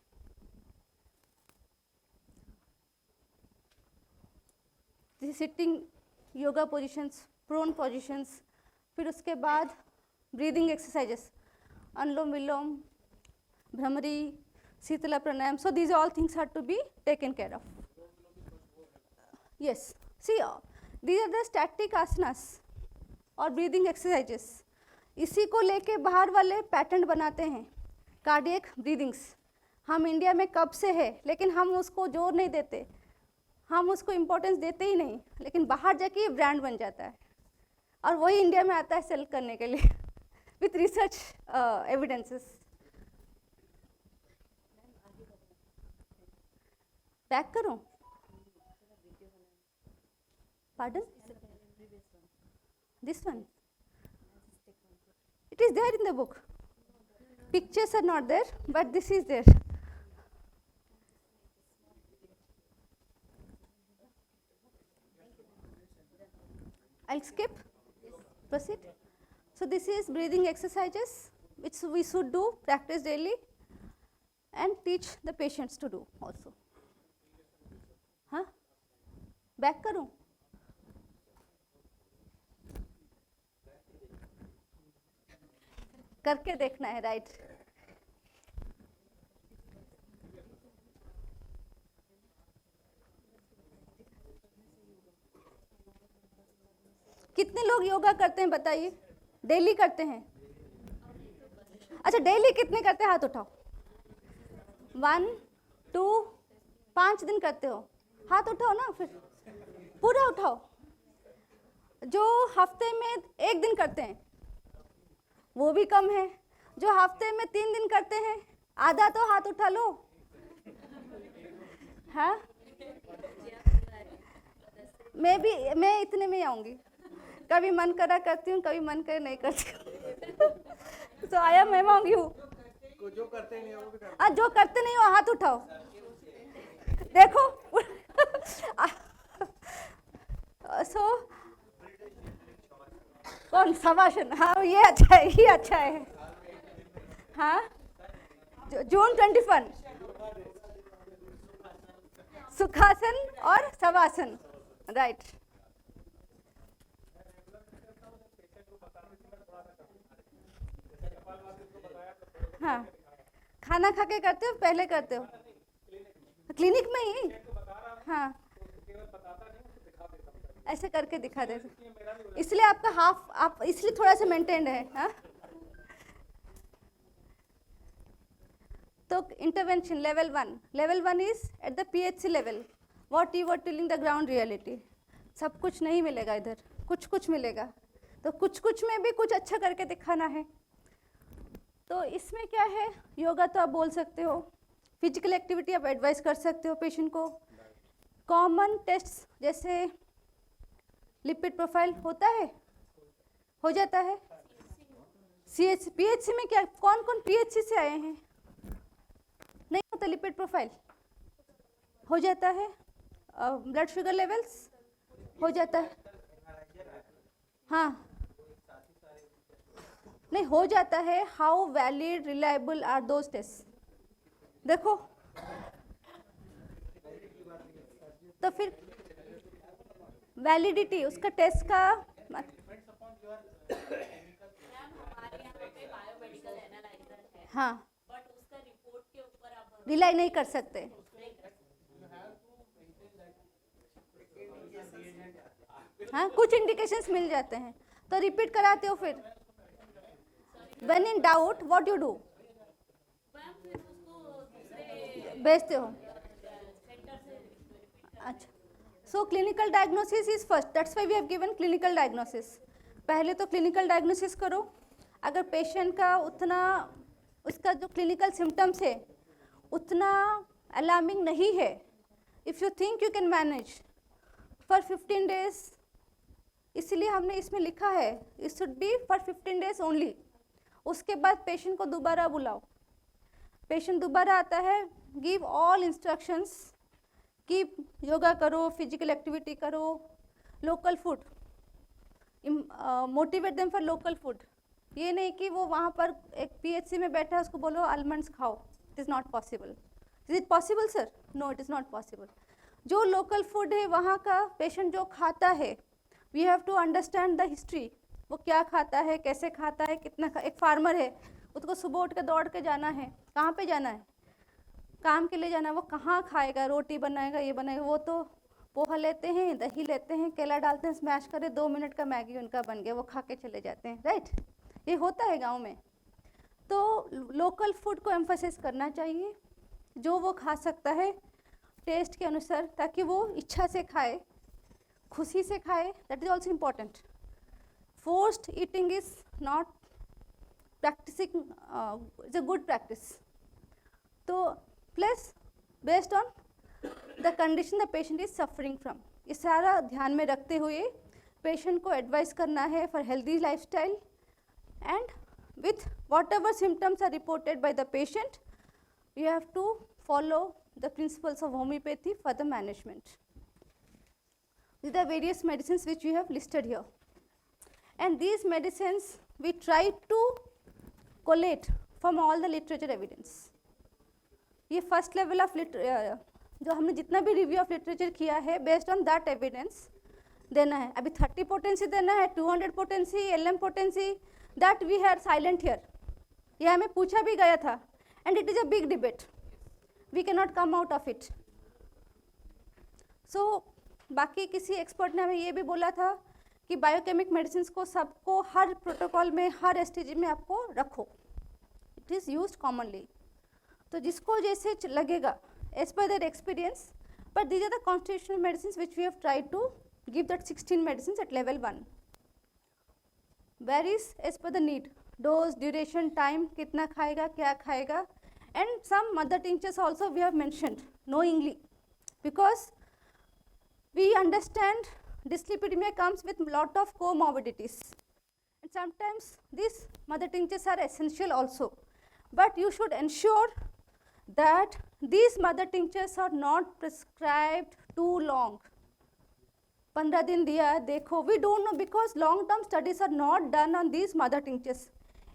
This is sitting yoga positions, prone positions. फिर उसके बाद breathing exercises, anulom vilom, bhramari, sheetala pranayama. So these all things have to be taken care of. Yes, see these are the static asanas और ब्रीदिंग एक्सरसाइजेस. इसी को लेके बाहर वाले पैटर्न बनाते हैं, कार्डियक ब्रीदिंग्स. हम इंडिया में कब से है, लेकिन हम उसको जोर नहीं देते, हम उसको इम्पोर्टेंस देते ही नहीं, लेकिन बाहर जाके ये ब्रांड बन जाता है और वही इंडिया में आता है सेल करने के लिए विथ रिसर्च एविडेंसेस. बैक करूं? Pardon? This one? It is there in the book. Pictures are not there, but this is there. I'll skip. Proceed. So this is breathing exercises which we should do, practice daily and teach the patients to do also. हाँ? Back करूं? करके देखना है, right? कितने लोग योगा करते हैं बताइए? डेली करते हैं? अच्छा, डेली कितने करते हैं? हाथ उठाओ. 1, 2, 5 दिन करते हो? हाथ उठाओ ना, फिर पूरा उठाओ. जो हफ्ते में 1 दिन करते हैं वो भी कम है. जो हफ्ते में 3 दिन करते हैं, आधा तो हाथ उठा लो. हाँ, मैं इतने में आऊँगी. कभी मन करा करती हूँ, कभी मन करे नहीं करती हूँ. तो आया मैं मांगी हूँ. जो करते नहीं हो हाथ उठाओ. देखो सो कौन? शवासन. हाँ, ये अच्छा है, ये अच्छा है. हाँ, जून 21 सुखासन और शवासन, राइट. हाँ, खाना खा के करते हो, पहले करते हो? क्लिनिक में ही? हाँ, ऐसे करके दिखा देते, इसलिए आपका हाफ, आप इसलिए थोड़ा सा मेंटेन्ड है. हाँ, तो intervention level 1 is at the PHC level. What you were telling the ground reality. सब कुछ नहीं मिलेगा इधर, कुछ कुछ मिलेगा. तो कुछ कुछ में भी कुछ अच्छा करके दिखाना है. तो इसमें क्या है, योगा तो आप बोल सकते हो, फिजिकल एक्टिविटी आप एडवाइस कर सकते हो पेशेंट को. कॉमन टेस्ट जैसे लिपिड प्रोफाइल होता है, हो जाता है. PHC में क्या, कौन कौन PHC से आए हैं? नहीं होता लिपिड प्रोफाइल? हो जाता है. ब्लड शुगर लेवल्स हो जाता है. हाँ, नहीं हो जाता है. How valid reliable are those test? देखो तो फिर वैलिडिटी उसका टेस्ट का हाँ, रिलाई नहीं कर सकते. हाँ, कुछ इंडिकेशंस मिल जाते हैं तो रिपीट कराते हो. फिर when in doubt what you do, भेजते हो. अच्छा, so clinical diagnosis is first. That's why we have given clinical diagnosis. पहले तो क्लिनिकल डायग्नोसिस करो. अगर पेशेंट का उतना, उसका जो क्लिनिकल सिम्टम्स है उतना अलार्मिंग नहीं है, if you think you can manage, for 15 days, इसलिए हमने इसमें लिखा है it should B for 15 days only. उसके बाद पेशेंट को दोबारा बुलाओ. पेशेंट दोबारा आता है, गिव ऑल इंस्ट्रक्शंस कि योगा करो, फिजिकल एक्टिविटी करो, local food, motivate them for local food. ये नहीं कि वो वहाँ पर एक PHC में बैठा है उसको बोलो आलमंड्स खाओ. It is not possible. Is it possible sir? No, it is not possible. जो लोकल फूड है वहाँ का पेशेंट जो खाता है, we have to understand the history. वो क्या खाता है, कैसे खाता है, कितना एक फार्मर है, उसको सुबह उठ के दौड़ के जाना है. कहाँ पे जाना है? काम के लिए जाना है. वो कहाँ खाएगा, रोटी बनाएगा, ये बनाएगा? वो तो पोहा लेते हैं, दही लेते हैं, केला डालते हैं, स्मैश करे, 2 मिनट का मैगी उनका बन गया, वो खा के चले जाते हैं. राइट? ये होता है गांव में. तो लोकल फूड को एम्फोसाइज करना चाहिए, जो वो खा सकता है टेस्ट के अनुसार, ताकि वो इच्छा से खाए, खुशी से खाए. That is also important. Forced eating is not practising, is a good practice. तो plus based on the condition the patient is suffering from, ये सारा ध्यान में रखते हुए पेशेंट को एडवाइस करना है for healthy lifestyle. And with whatever symptoms are reported by the patient, you have to follow the principles of homeopathy for the management. These are various medicines which we have listed here. And these medicines we try to collate from all the literature evidence. ये first level of जो हमने जितना भी review of literature किया है, based on that evidence देना है. अभी 30 potency देना है, 200 potency, LM potency, that we had silent here. ये हमें पूछा भी गया था. And it is a big debate. We cannot come out of it. So बाकी किसी एक्सपर्ट ने हमें ये भी बोला था कि बायोकेमिक मेडिसिन को सबको हर प्रोटोकॉल में, हर STG में आपको रखो. It is used commonly. तो जिसको जैसे लगेगा as per their experience. But these are the constitutional medicine which we have tried to give that 16 medicine at level 1. varies as per the need, dose, duration, time, कितना खाएगा, क्या खाएगा. And some mother tinctures also we have mentioned knowingly, because we understand dyslipidemia comes with lot of comorbidities, and sometimes these mother tinctures are essential also. But you should ensure that these mother tinctures are not prescribed too long. 15 दिन दिया, देखो. We don't know, because long term studies are not done on these mother tinctures.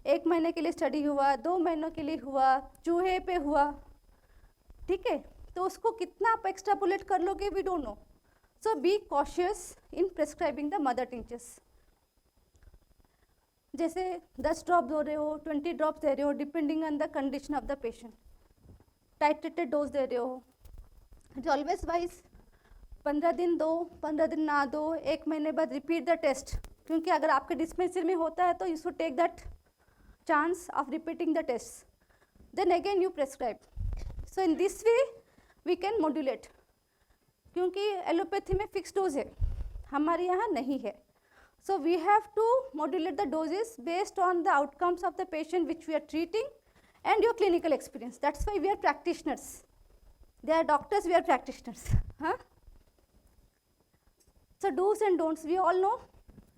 1 महीने के लिए study हुआ, 2 महीनों के लिए हुआ, चूहे पे हुआ. ठीक है, तो उसको कितना आप एक्स्ट्रापोलेट कर लोगे, we don't know. So be cautious in prescribing the mother tinctures. जैसे 10 ड्रॉप दे रहे हो, 20 ड्रॉप्स दे रहे हो, depending on the condition of the patient. Titrated dose दे रहे हो. इट ऑलवेज वाइज 15 दिन दो, 15 दिन ना दो, 1 महीने बाद रिपीट द टेस्ट. क्योंकि अगर आपके डिस्पेंसरी में होता है तो you should take that chance of repeating the test. Then again you prescribe. So in this way we can modulate. क्योंकि एलोपैथी में फिक्स डोज है, हमारे यहाँ नहीं है. So we have to modulate the doses based on the outcomes of the patient which we are treating and your clinical experience. That's why we are practitioners. They are doctors, we are practitioners. हाँ. So do's and don'ts we all know,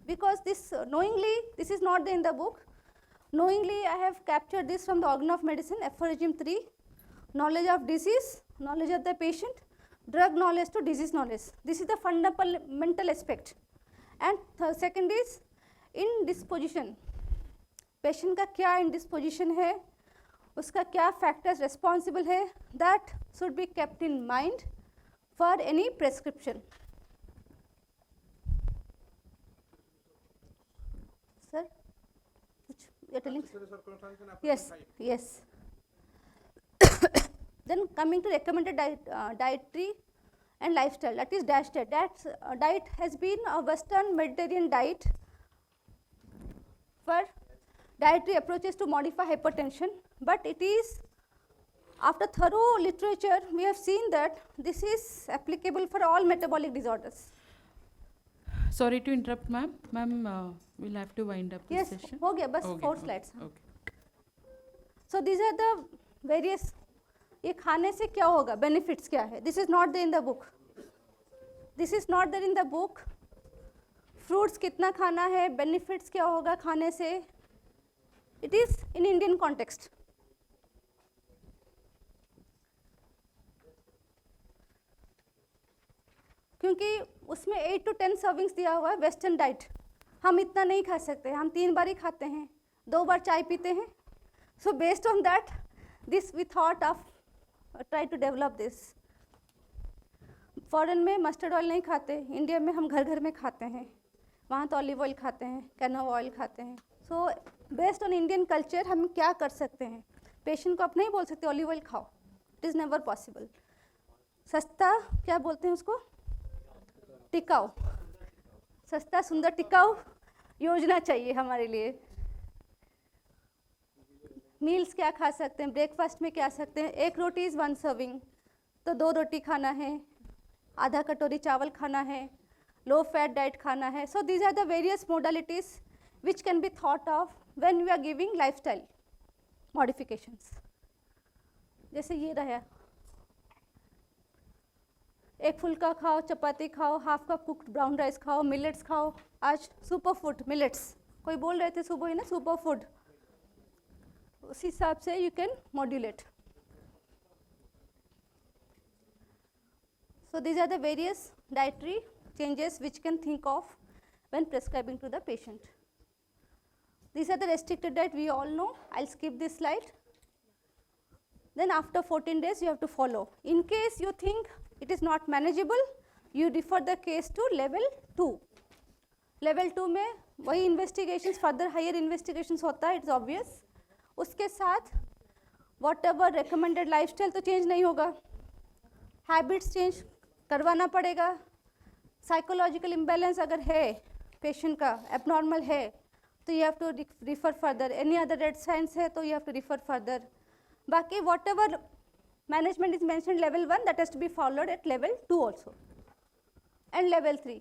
because this knowingly, this is not there in the book. Knowingly I have captured this from the Organ of Medicine, aphorism 3. Knowledge of disease, knowledge of the patient, drug knowledge to disease knowledge. This is the fundamental aspect. And second is indisposition. Patient का क्या indisposition है, उसका क्या factors responsible है, that should be kept in mind for any prescription. Sir, which you are telling? Yes, yes. Then coming to recommended dietary and lifestyle, that is DASH diet. That diet has been a Western Mediterranean diet for dietary approaches to modify hypertension, but it is, after thorough literature, we have seen that this is applicable for all metabolic disorders. Sorry to interrupt, ma'am. Ma'am, we'll have to wind up this Yes, session. हो गया, बस Okay, 4 okay, slides. Okay. So these are the various. ये खाने से क्या होगा, benefits क्या है? This is not there in the book. This is not there in the book. Fruits कितना खाना है, benefits क्या होगा खाने से. It is in Indian context. क्योंकि उसमें 8 to 10 सर्विंग्स दिया हुआ है वेस्टर्न डाइट. हम इतना नहीं खा सकते, हम 3 बार ही खाते हैं, 2 बार चाय पीते हैं. So based on that this we thought of try to develop this. Foreign में मस्टर्ड ऑयल नहीं खाते, इंडिया में हम घर घर में खाते हैं. वहाँ तो ऑलिव ऑयल खाते हैं, कैनोवा ऑयल खाते हैं. So based on Indian culture हम क्या कर सकते हैं. पेशेंट को आप नहीं बोल सकते ऑलिव ऑयल खाओ, इट इज़ नेवर पॉसिबल. सस्ता क्या बोलते हैं उसको, टिकाऊ. सस्ता सुंदर टिकाऊ योजना चाहिए हमारे लिए. मील्स क्या खा सकते हैं, ब्रेकफास्ट में क्या सकते हैं. 1 रोटी इज़ 1 सर्विंग, तो 2 रोटी खाना है, आधा कटोरी चावल खाना है, लो फैट डाइट खाना है. So these are the various modalities which can be thought of when we are giving lifestyle modifications. जैसे ये रहा, एक फुल्का खाओ, चपाती खाओ, half cup cooked brown rice खाओ, मिलेट्स खाओ. आज सुपर फूड मिलेट्स कोई बोल रहे थे सुबह ही ना, सुपर फूड. उस हिसाब से you can modulate. So these are the various dietary changes which can think of when prescribing to the patient. These are the restricted diet we all know. I'll skip this slide. Then after 14 days you have to follow. In case you think it is not manageable, you refer the case to level 2. Level 2 में वही investigations, further higher investigations होता है, it's obvious. उसके साथ whatever recommended lifestyle तो change नहीं होगा, habits change करवाना पड़ेगा. साइकोलॉजिकल इम्बैलेंस अगर है पेशेंट का, एबनॉर्मल है, तो you have to refer further. Any other red signs है तो you have to refer further. बाकी whatever management is mentioned level 1 that has to be followed at level 2 also and level 3.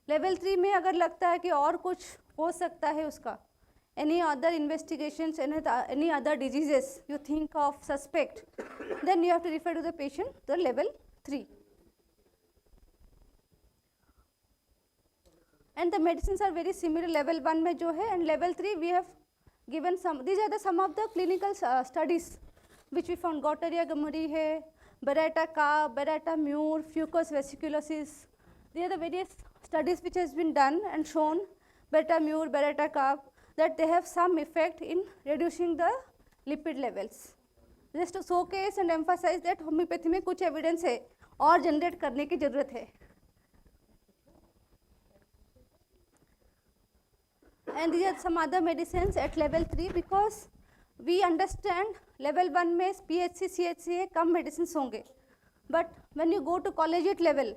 Level 3 में अगर लगता है कि और कुछ हो सकता है उसका, any other investigations, any other diseases you think of suspect, then you have to refer to the patient to level 3. And the medicines are very similar. Level 1 में जो है and level 3 we have given some. These are the some of the clinical studies which we found. Gonorrhea gamuri है, Baretta Carb, Baretta Mure, Fucus vesiculosis. These are the various studies which has been done and shown, Baretta Mure, Baretta Carb, that they have some effect in reducing the lipid levels. Just to showcase and emphasize that homeopathy में कुछ evidence है और generate करने की ज़रूरत है. And these are some other medicines at level 3 because we understand level 1 में PHC, CHC कम medicines होंगे, but when you go to collegiate level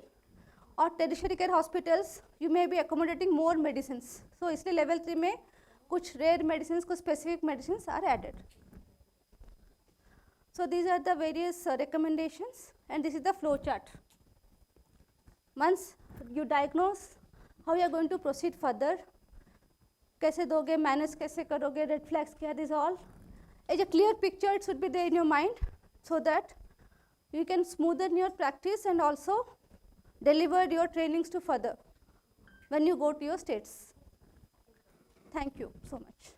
or tertiary care hospitals, you may be accommodating more medicines. So इसलिए level 3 में कुछ rare medicines, कुछ specific medicines are added. So these are the various recommendations and this is the flow chart. Once you diagnose, how you are going to proceed further, कैसे दोगे, manage कैसे करोगे, red flags क्या, this all as a clear picture it should be there in your mind so that you can smoothen your practice and also deliver your trainings to further when you go to your states. Thank you so much.